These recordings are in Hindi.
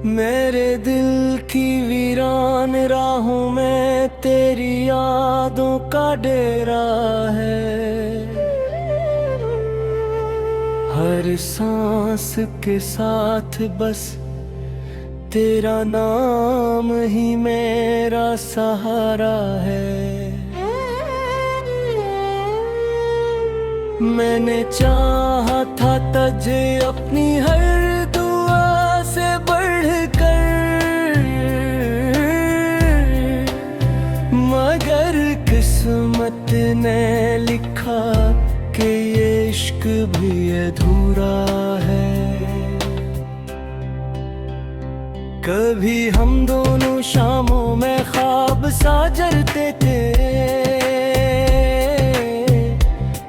मेरे दिल की वीरान राहों में तेरी यादों का डेरा है। हर सांस के साथ बस तेरा नाम ही मेरा सहारा है। मैंने चाहा था तुझे अपनी हर दुआ से बढ़कर, मगर किस्मत ने लिखा कि ये इश्क भी अधूरा है। कभी हम दोनों शामों में ख्वाब सा जलते थे,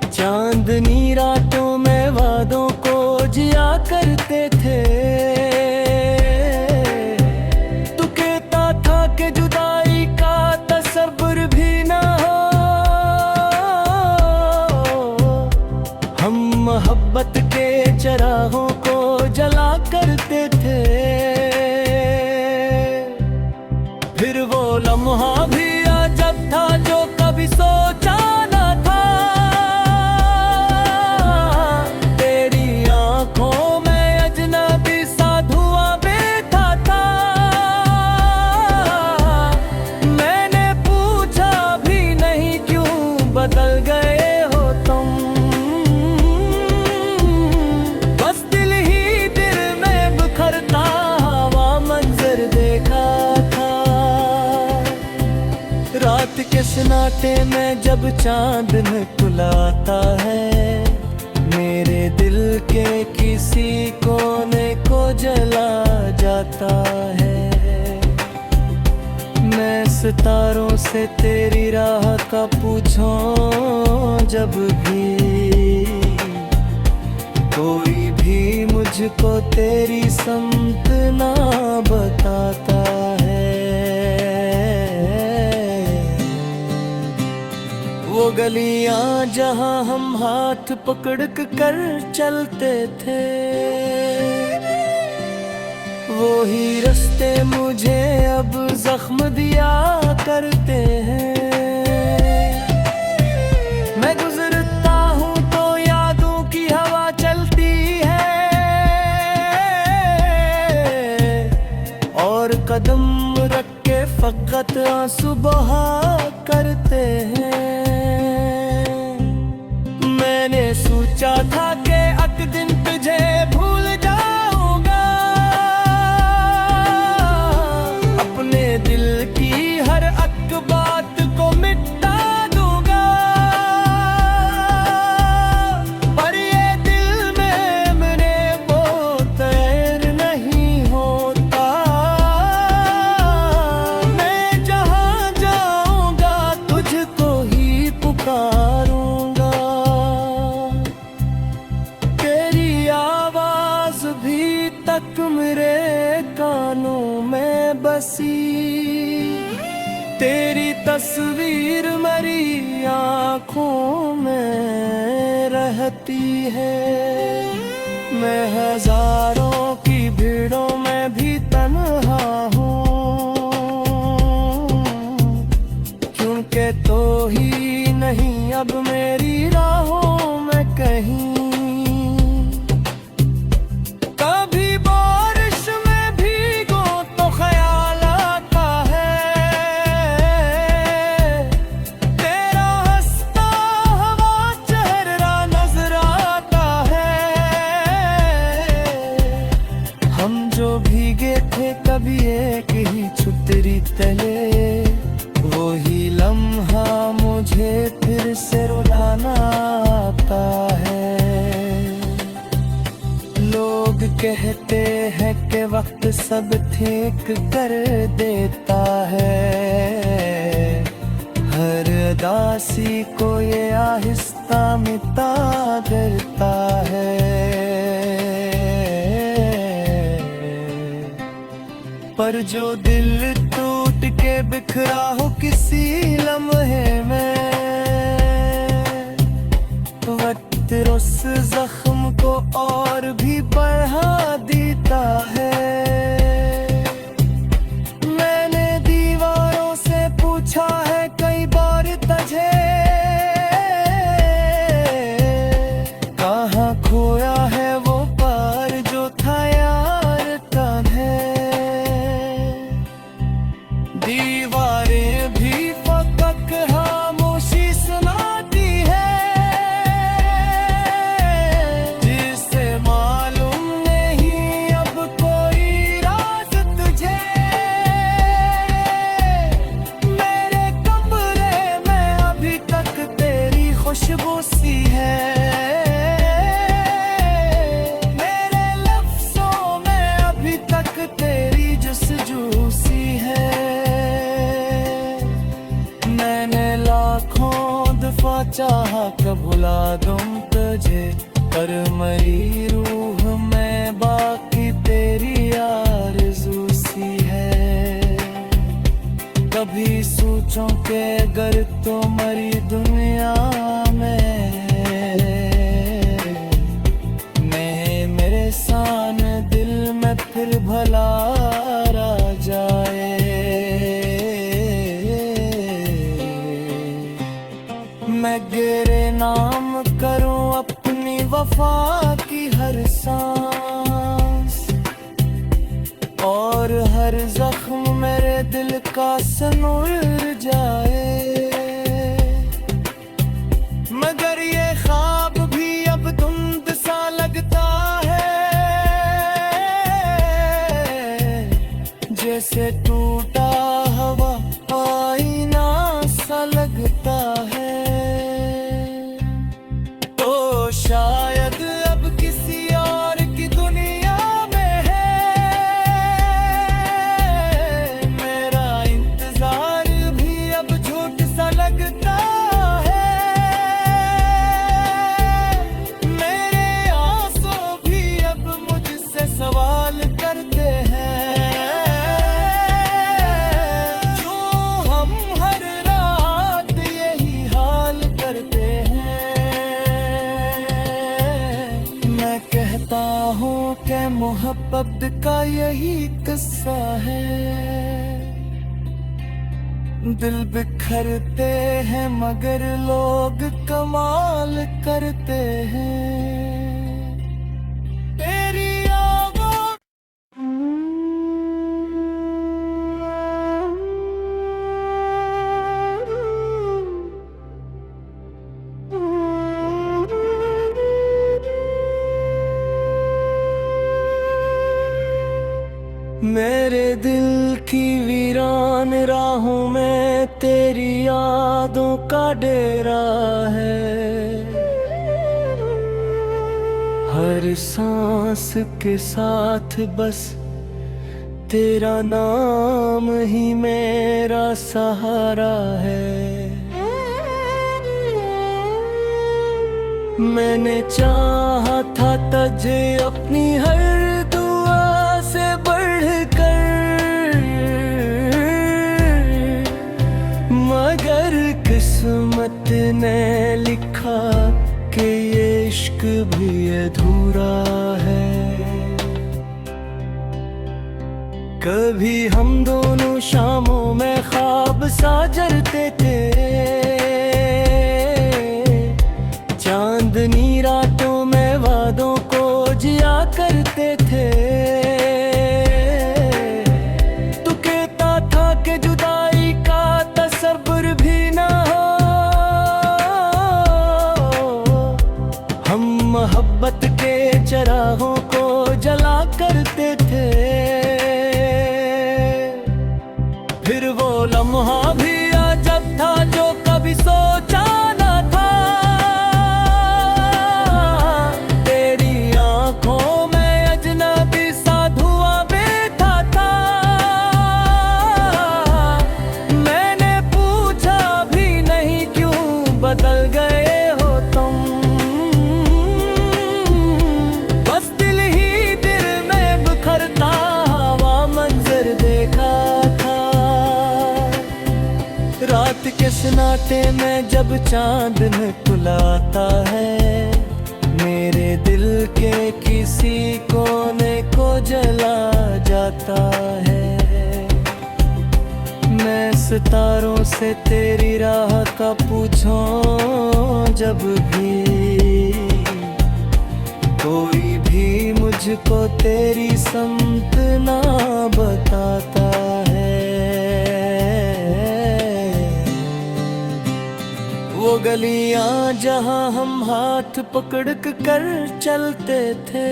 चांदनी रातों में वादों को जिया करते थे। तू कहता था कि जुदाई का तसव्वुर भी ना हो, हम मोहब्बत के चरागों को जला करते थे। फिर वो लम्हा भी अजब था जो कभी सोचा ना था। तेरी आंखों में अजनबी सा धुआं बैठा था। मैंने पूछा भी नहीं क्यों बदल गए हो तुम, बस दिल ही दिल में बिखरता हुआ मंजर देखा था। रात के सन्नाटे में जब चांद निकलता है, मेरे दिल के किसी कोने को जला जाता है। मैं सितारों से तेरी राह का पूछूं जब भी, कोई भी मुझको तेरी समत ना बताता है। वो गलियां जहां हम हाथ पकड़ कर चलते थे, वो ही रास्ते मुझे अब जख्म दिया करते हैं। मैं गुजरता हूँ तो यादों की हवा चलती है, और कदम रख के फकत आंसू बहा करते हैं। मैंने सोचा था कि एक दिन तुझे भूल जाऊंगा, अपने दिल की हर एक बात को मिटा दूंगा। पर ये दिल में मेरे वो तैर नहीं होता। मैं जहाँ जाऊंगा तुझको ही पुकारूंगा। भी तक मेरे कानों में बसी, तेरी तस्वीर मेरी आँखों में रहती है। मैं हजारों की भीड़ों में भी तन्हा हूँ, क्योंकि तो ही नहीं अब मेरी राहों में कहीं। भीगे थे कभी एक ही छुतरी तले, वो ही लम्हा मुझे फिर से रुलाना आता है। लोग कहते हैं कि वक्त सब ठीक कर देता है, हर उदासी को ये आहिस्ता मिटा देता है। पर जो दिल टूट के बिखरा हो किसी लम्हे में, वक्त उस जख्म को और भी बढ़ा देता है। कब भुला दूं तुझे, पर मरी रूह में बाकी तेरी आरज़ू सी है। कभी सोचूं कि अगर तो मरी दुनिया में मेरे सामने दिल में फिर भला रह जाए। मैं तेरे नाम करूं अपनी वफा की हर सांस, और हर जख्म मेरे दिल का सनूर जाए। मगर ये ख्वाब भी अब धुंध सा लगता है, जैसे टूटा हवा आईना सा लगता है। तो शायद अब किसी और की दुनिया में है मेरा इंतजार भी अब झूठ सा लगता है। मेरे आंसू भी अब मुझसे सवाल करते हैं, क्यों हम हर रात यही हाल करते हैं। मैं कहता हूँ कि मोहब्बत का यही किस्सा है। दिल बिखरते हैं मगर लोग कमाल करते हैं। तेरी आवाज़ मेरे दिल की वीरान राहों में तेरी यादों का डेरा है। हर सांस के साथ बस तेरा नाम ही मेरा सहारा है। मैंने चाहा था तुझे अपनी हर दुआ से बढ़कर, मगर किस्मत ने लिखा कि ये इश्क भी अधूरा है। कभी हम दोनों शामों में ख्वाब सा जलते थे, चांदनी रातों में वादों को जिया करते थे। तू कहता था कि जुदाई का तसव्वुर भी ना हो, हम मोहब्बत के चरागों को जला करते थे। फिर वो लम्हा भी अजब था जो कभी सोचा न था। तेरी आंखों में अजनबी सा धुआं बैठा था। मैंने पूछा भी नहीं क्यों बदल गए हो तुम, बस दिल ही दिल में बिखरता हुआ मंजर देखा था। रात के सन्नाटे में जब चांद निकलता है, मेरे दिल के किसी कोने को जला जाता है। मैं सितारों से तेरी राह का पूछूं जब भी, कोई भी मुझको तेरी समत ना बताता है। वो गलियां जहां हम हाथ पकड़ कर चलते थे,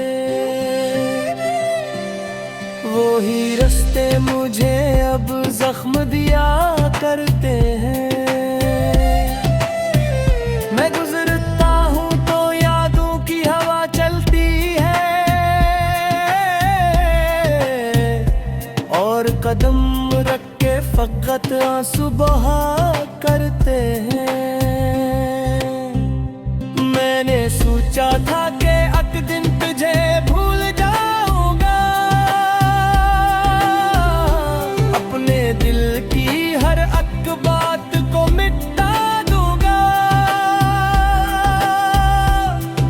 वो ही रास्ते मुझे अब जख्म दिया करते हैं। मैं गुजरता हूँ तो यादों की हवा चलती है, और कदम रख के फकत आंसू बहा करते हैं। था कि एक दिन तुझे भूल जाऊंगा, अपने दिल की हर एक बात को मिटा दूंगा,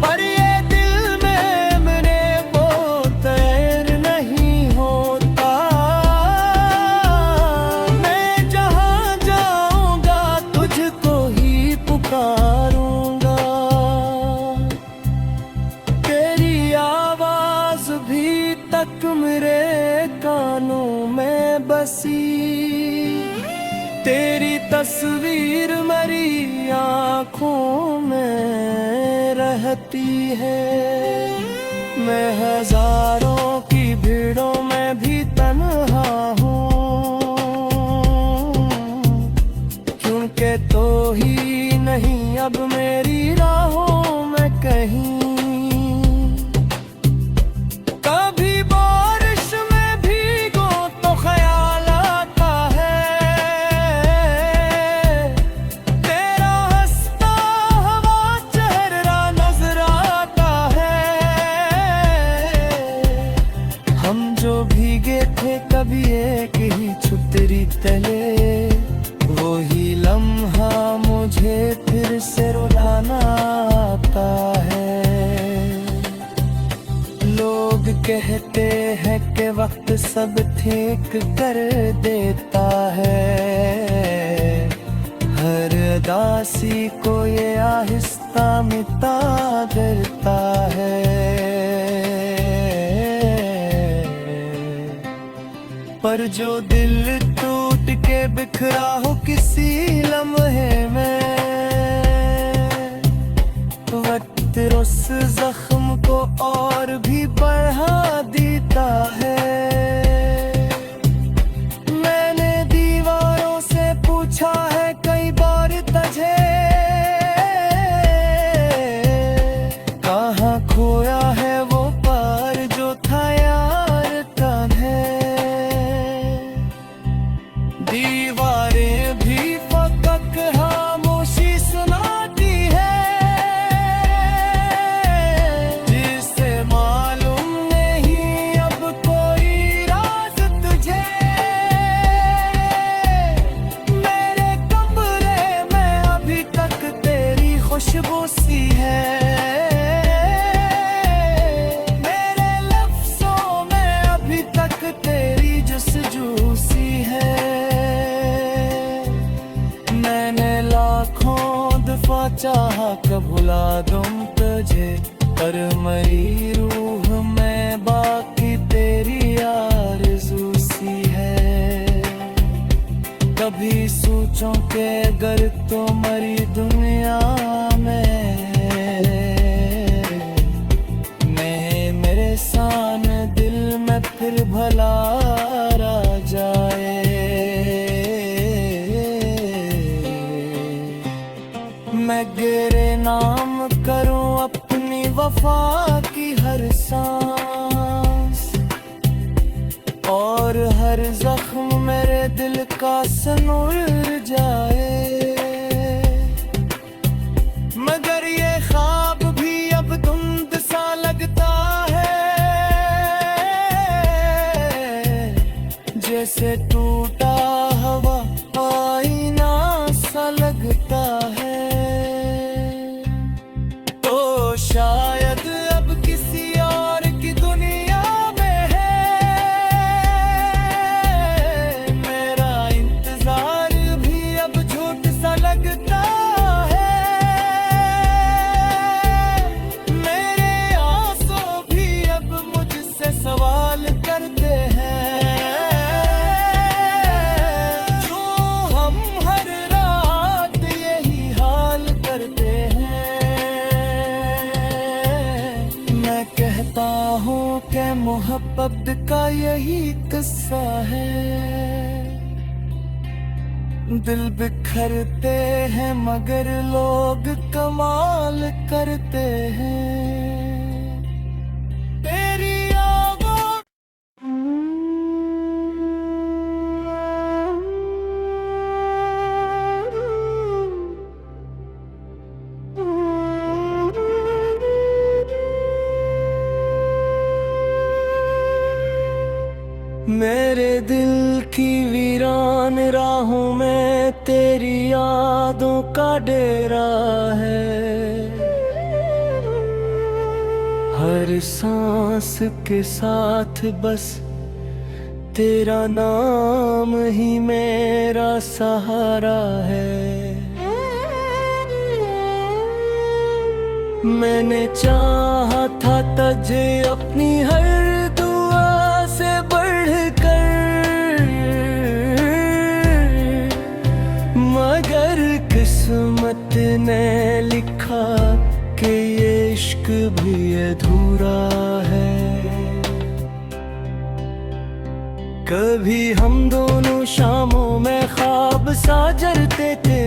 पर ये दिल में मेरे वो तैर नहीं होता। मैं जहाँ जाऊंगा तुझको ही पुकारूंगा, तेरी आवाज भी तक मेरे कानों में बसी, तेरी तस्वीर मेरी आँखों में रहती है। मैं हजारों की भीड़ों में भी तन्हा हूँ, क्योंकि तो ही नहीं अब मेरी राहों में कहीं। कभी बारिश में भीगो तो ख्याल आता है, तेरा हंसता हुआ चेहरा नजर आता है। हम जो भीगे थे कभी एक ही छतरी तले, वही लम्हा मुझे फिर से रुलाना आता है। लोग कहते हैं कि वक्त सब ठीक कर देता है, हर उदासी को ये आहिस्ता मिटा देता है। पर जो दिल टूट के बिखरा हो किसी लम्हे में, वक्त उस जख्म को और भी बढ़ा देता है। मैंने दीवारों से पूछा है कई बार तुझे, कहाँ खोया है वो पार जो था यार तन्हे। दीवारें भी फकक खामोशी सुनाती है, जिसे मालूम नहीं अब कोई राज तुझे। मेरे कमरे में अभी तक तेरी खुशबू सी है, मेरे लफ्जों में अभी तक तेरी जस्तजू सी है। मैंने लाखों दफा चाहा कब भुला दूं तुझे, पर मरी रूह में बाकी तेरी आरज़ू सी है। कभी सोचूं कि अगर तो मरी दुनिया में, मैं मेरे सान दिल में फिर भला रह जाए। मैं तेरे नाम करूं अपनी वफा की हर सांस, और हर जख्म मेरे दिल का सनूर जाए। मगर ये ख्वाब भी अब धुंध सा लगता है, जैसे टूटा हवा आईना सा लगता है। तो शायद अब किसी और की दुनिया में है, मेरा इंतजार भी अब झूठ सा लगता है। मेरे आंसू भी अब मुझसे सवाल करते हैं, क्यों हम हर रात यही हाल करते हैं। मैं कहता हूँ कि मोहब्बत का यही किस्सा है, दिल बिखरते हैं मगर लोग कमाल करते हैं। तेरी आवाज़ मेरे दिल की वीरान राहों में तेरी यादों का डेरा है। हर सांस के साथ बस तेरा नाम ही मेरा सहारा है। मैंने चाहा था तुझे अपनी हर दुआ से बढ़कर, मगर किस्मत ने लिखा कि ये इश्क भी अधूरा है। कभी हम दोनों शामों में ख्वाब साजरते थे,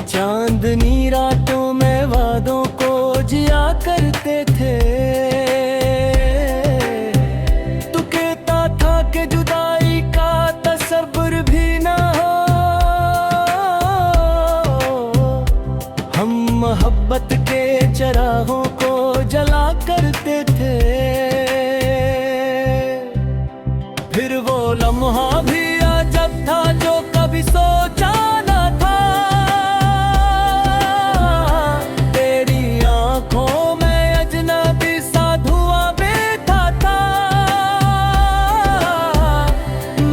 चांदनी रातों में वादों को जिया करते थे। तू कहता था कि जुदाई का तसव्वुर भी ना हो। हम मोहब्बत के चरागों को जला करते थे। फिर वो लम्हा भी अजब था जो कभी सोचा न था। तेरी आंखों में अजनबी सा धुआं बैठा था।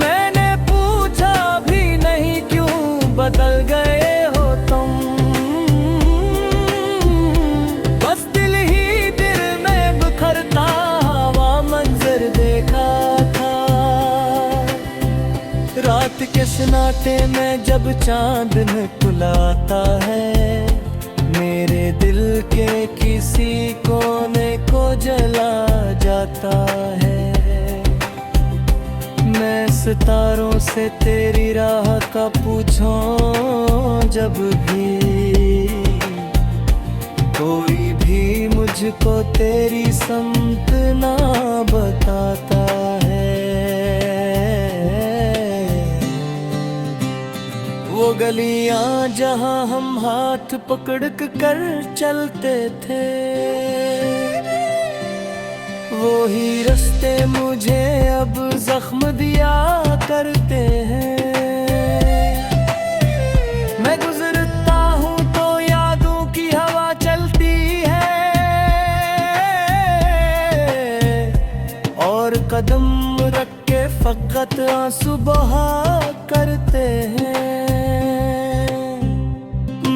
मैंने पूछा भी नहीं क्यों बदल गए हो तुम। बस दिल ही दिल में बिखरता हुआ मंजर देखा था। रात के सन्नाटे में जब चांद निकलता है, मेरे दिल के किसी कोने को जला जाता है। मैं सितारों से तेरी राह का पूछूं जब भी, कोई भी मुझको तेरी समत ना बताता है। वो गलियां जहां हम हाथ पकड़ कर चलते थे, वो ही रास्ते मुझे अब जख्म दिया करते हैं। मैं गुजरता हूँ तो यादों की हवा चलती है, और कदम रख के फकत आंसू बहा करते हैं।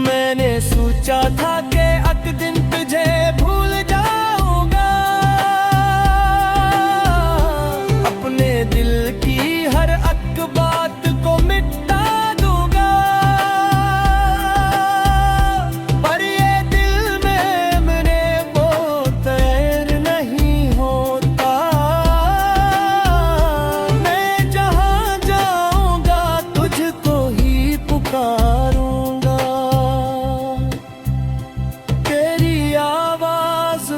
मैंने सोचा था कि एक दिन तुझे भूल जाऊंगा, अपने दिल की हर एक बात को मिटा दूंगा। पर ये दिल में मेरे वो तैर नहीं होता। मैं जहाँ जाऊंगा तुझको ही पुकारूंगा।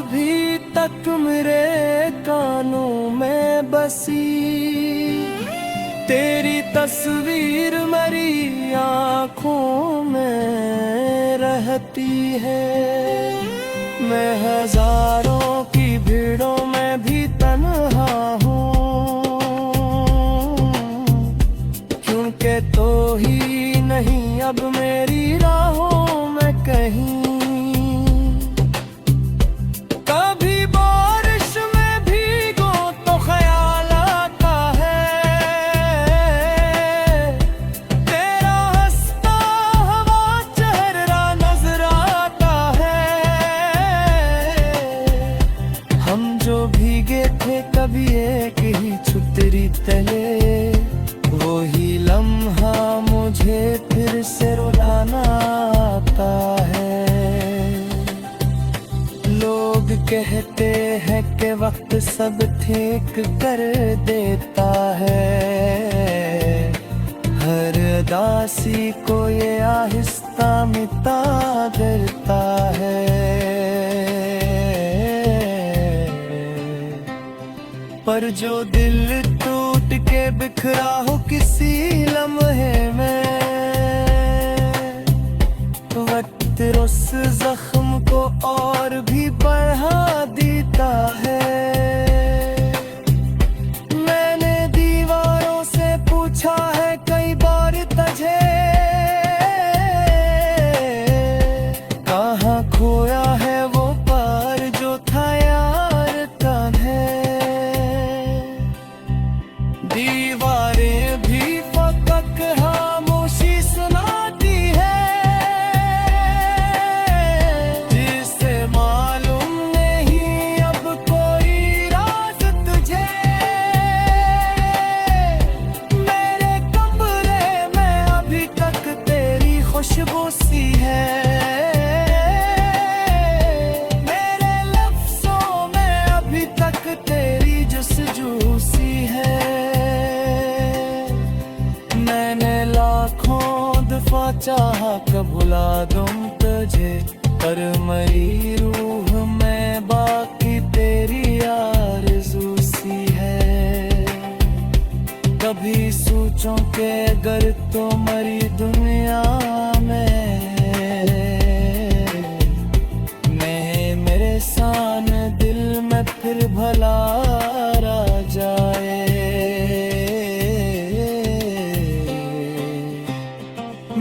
भी तक मेरे कानों में बसी, तेरी तस्वीर मेरी आँखों में रहती है। मैं हजारों की भीड़ों में भी तन्हा हूँ, क्योंकि तो ही नहीं अब मेरी राहों में कहीं। भीगे थे कभी एक ही छुतरी तले, वो ही लम्हा मुझे फिर से रुलाना आता है। लोग कहते हैं कि वक्त सब ठीक कर देता है, हर उदासी को ये आहिस्ता मिटा देता है। पर जो दिल टूट के बिखरा हो किसी लम्हे में, वक्त उस जख्म को और भी बढ़ा देता है। चाहा कब भुला दूं तुझे, पर मेरी रूह में बाकी तेरी आरज़ू सी है। कभी सोचूं कि अगर तो मरी दुनिया में मेरे सामने दिल में फिर भला आ जाए।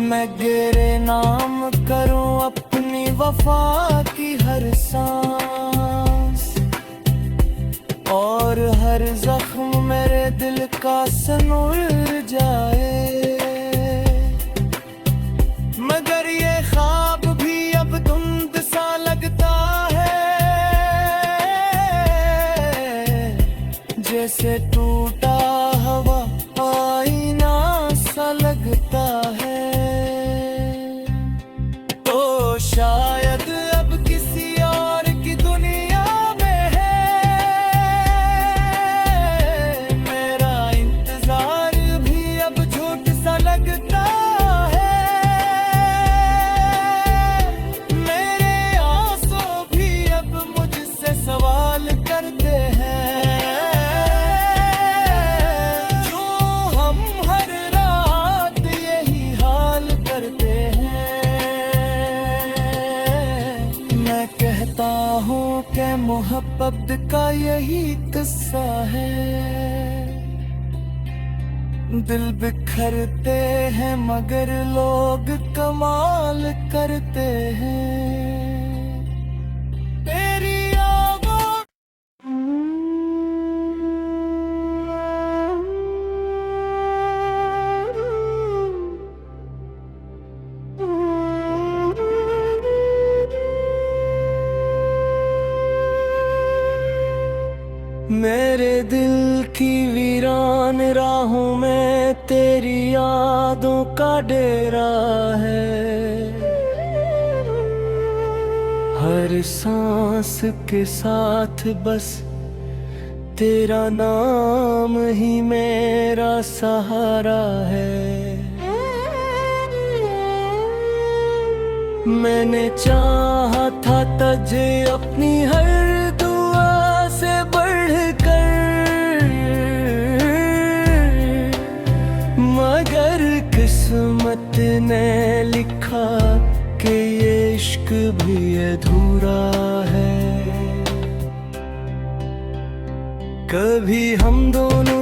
मैं तेरे नाम करूं अपनी वफा की हर सांस, और हर जख्म मेरे दिल का सनूर जाए। मगर ये ख्वाब भी अब धुंध सा लगता है, जैसे टूटा हवा आईना सा लगता है। तो शायद अब किसी और की दुनिया में है मेरा इंतजार भी अब झूठ सा लगता है। मेरे आंसू भी अब मुझसे सवाल करते हैं, क्यों हम हर रात यही हाल करते हैं। मैं कहता हूँ कि मोहब्बत का यही किस्सा है। दिल बिखरते हैं मगर लोग कमाल करते हैं। तेरी आवाज़ मेरे दिल की वीरान राहों में तेरी यादों का डेरा है। हर सांस के साथ बस तेरा नाम ही मेरा सहारा है। मैंने चाहा था तुझे अपनी हर दुआ से बढ़कर, मगर किस्मत ने लिखा कि ये इश्क भी अधूरा है। कभी हम दोनों